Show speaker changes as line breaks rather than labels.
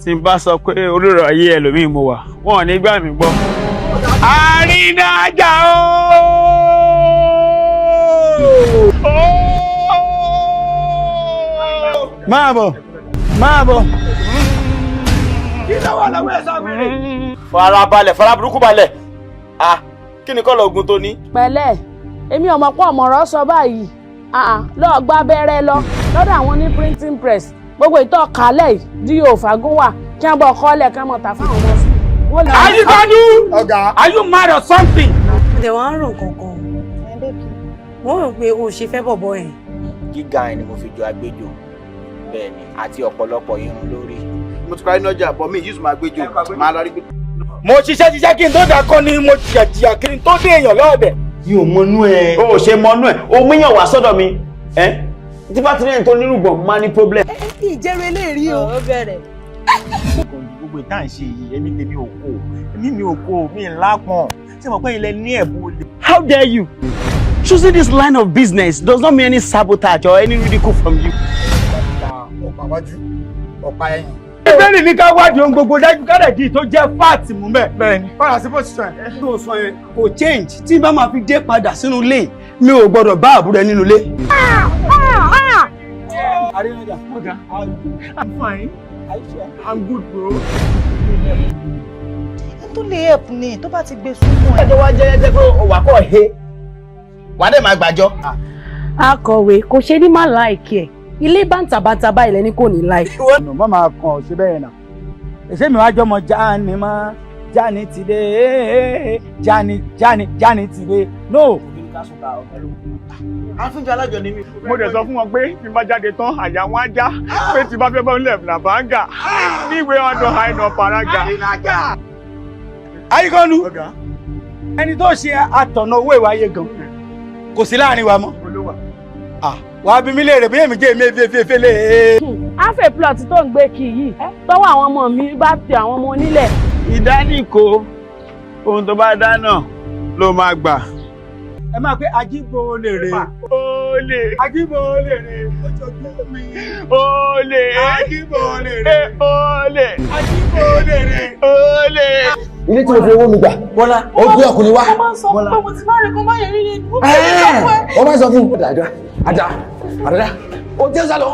tí n bá sọ pé olóró ayé ẹlòmíì mo wà wọn ò ní gbà mí gbọ́. Arinaja máa bọ̀ máa bọ̀.
Kí ló wà lọ́wọ́ ẹ̀ sọ́gbìnrin?
Farabalẹ̀, faraburúkú balẹ̀. Kí ni kọ́lọ̀ ogun tó ní?
Pẹ̀lẹ́, èmi ọmọ pọ̀ ọmọọ̀rọ̀ sọ báyìí. Lọ́ọ̀ gba abẹ́rẹ́ lọ lọ́dọ̀ àwọn ní printing press. Gbogbo ìtọ́ kálẹ̀ yìí di òfagún wà kí wọ́n bọ̀ kọ́lẹ̀ kí wọ́n mọ̀ tà fáwọn ọmọ sí.
Àyíkájú! Ọ̀gá, are you mad or something?
Ǹjẹ́ wọ́n á rò kankan? Wọ́n rò pé o ṣe fẹ́ bọ̀bọ̀ ẹ̀.
Gíga ẹ̀ ni mo fi jọ Agbejo. Bẹ́ẹ̀ni, àti ọ̀pọ̀lọpọ̀ irun lórí. Mo ti parí lọ́jà bọ̀ mí yìí máa Agbejo. Máa lọ rí pé. Mo ṣiṣẹ́ kí n tó dà kọ́ ni mo jìyà kí n tó dé èèyàn lọ́ọ̀dẹ̀.
Yóò mọnú ẹ.
O ò ṣe mọnú ẹ̀, o múyàn wá sọ́dọ̀ mi. Tí bá ti rí ẹni tó nírùgbọ̀n máa ní problem.
Ìjẹ́rú eléèrí o. Ó bẹ̀rẹ̀.
Gbogbo ìta ń ṣe yìí, èmi tèmi ò kó. Èmi mi ò kó, mi ń lápọ̀n. Ṣé mo pé ilẹ̀ ní ẹ̀bùn olè?
How dare you? Choosing this line of business does not mean any sabotage or any ridicule from you.
Ọ̀pá wájú, ọ̀pá ẹ̀yìn.
Ìbéèrè ní ká wádìí ohun gbogbo dájú kárẹ̀dì tó jẹ́ fáàtì mú mẹ́.
Bẹ́ẹ̀ni.
Fara sí position ẹ̀. Tó sọ yẹn kò change tí bá máa fi dé padà sínú ilé mi ò gbọdọ̀ bá àbúrò nínú ilé. Arinaja, ọ̀gá,
I'm fine. I'm good, bro.
Tó lè help ni tó bá ti gbé súnmọ́ ẹ̀.
Ẹjọ́ wá jẹ́ pé òwà kọ̀ he. Wà á dẹ̀ máa gbàjọ́.
Akọ̀wé kò ṣe ní má láìkí ẹ̀. Ilé bàǹtàbàǹtà báyìí lẹ́ni kò ní láì.
Ọ̀nà má máa kàn ọ́ sí bẹ́ẹ̀ náà. Èsè mi wá jọmọ jáni mọ́ jáni ti dé jáni ti dé. No.
Àfíjọ alájọ ni mí.
Mo dẹ̀ sọ fún wọn pé tí n bá jáde tán àyà wọn á já pé tí n bá fẹ́ bá ń lẹ̀ fìlà bá ń gà ní ìwé ọ̀dọ̀ àìnà paraga. Ayíkọ́nu ẹni tó ṣe àtọ̀nà owó ìwáyé gan kò sí láàrin wa mọ́. Wà á bí mi léèrè bí èmi jẹ́ èmi efeefee lé.
Áfẹ̀ plot tó ń gbé kì yìí tọ́wọ́ àwọn ọmọ mi bá ti àwọn ọmọ onílẹ̀.
Ìdánìkò ohun tó bá dáná ló máa gbà. Ẹ máa pé ajíbo lè rè. Olè. Ajíbo lè rè. Ojojú mi. Olè. Ajíbo lè rè. Olè. Ajíbo lè rè. Olè.
Ilé tí mo fi owó mi gbà. Bọ́lá. Ó gbé ọkùnrin wá.
Ó máa ń sọ pé mo ti máa rí kó má yẹ rí ni.
Ó máa ń sọ fún mi. Àdá. Ó jẹ́ sálọ.